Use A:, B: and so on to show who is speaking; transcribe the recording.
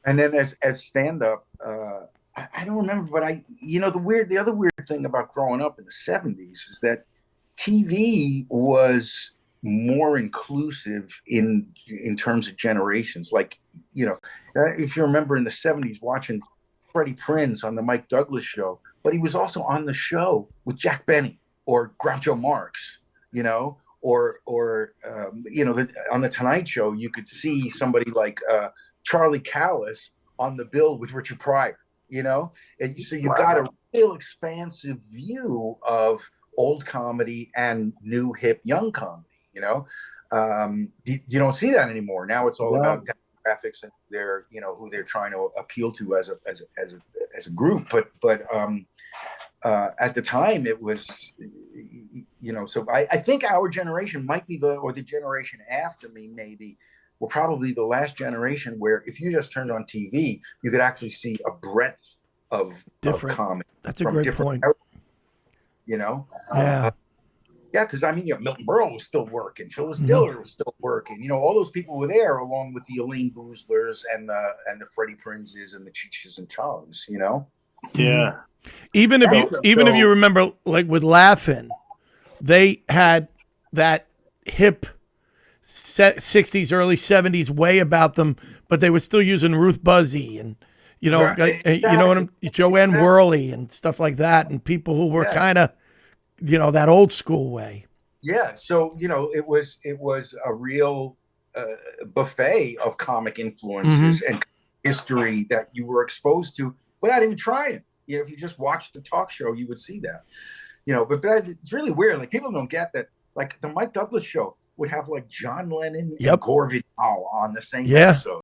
A: And then as stand up, I don't remember, but the other weird thing about growing up in the '70s is that TV was more inclusive in terms of generations. Like, if you remember in the '70s watching Freddie Prinze on the Mike Douglas show, but he was also on the show with Jack Benny or Groucho Marx, on the Tonight Show, you could see somebody like Charlie Callis on the bill with Richard Pryor, and so you got a real expansive view of old comedy and new hip young comedy. You don't see that anymore. Now it's all about demographics and who they're trying to appeal to as a group. But at the time it was, so I think our generation might be or the generation after me maybe were probably the last generation where if you just turned on TV, you could actually see a breadth of comedy.
B: That's a great point.
A: Yeah. Yeah, because Milton Berle was still working, Phyllis Diller was still working. All those people were there, along with the Elaine Boozlers and the Freddie Prinzes and the Cheeches and Charlies.
C: Yeah.
B: Even if you remember, like with Laugh-In, they had that hip 60s, early 70s way about them, but they were still using Ruth Buzzy and Joanne Worley and stuff like that, and people who were kind of that old school way.
A: Yeah, so it was a real buffet of comic influences and history that you were exposed to without even trying. If you just watched the talk show, you would see that. But it's really weird. Like, people don't get that. Like, the Mike Douglas show would have like John Lennon and Gore Vidal on the same episode.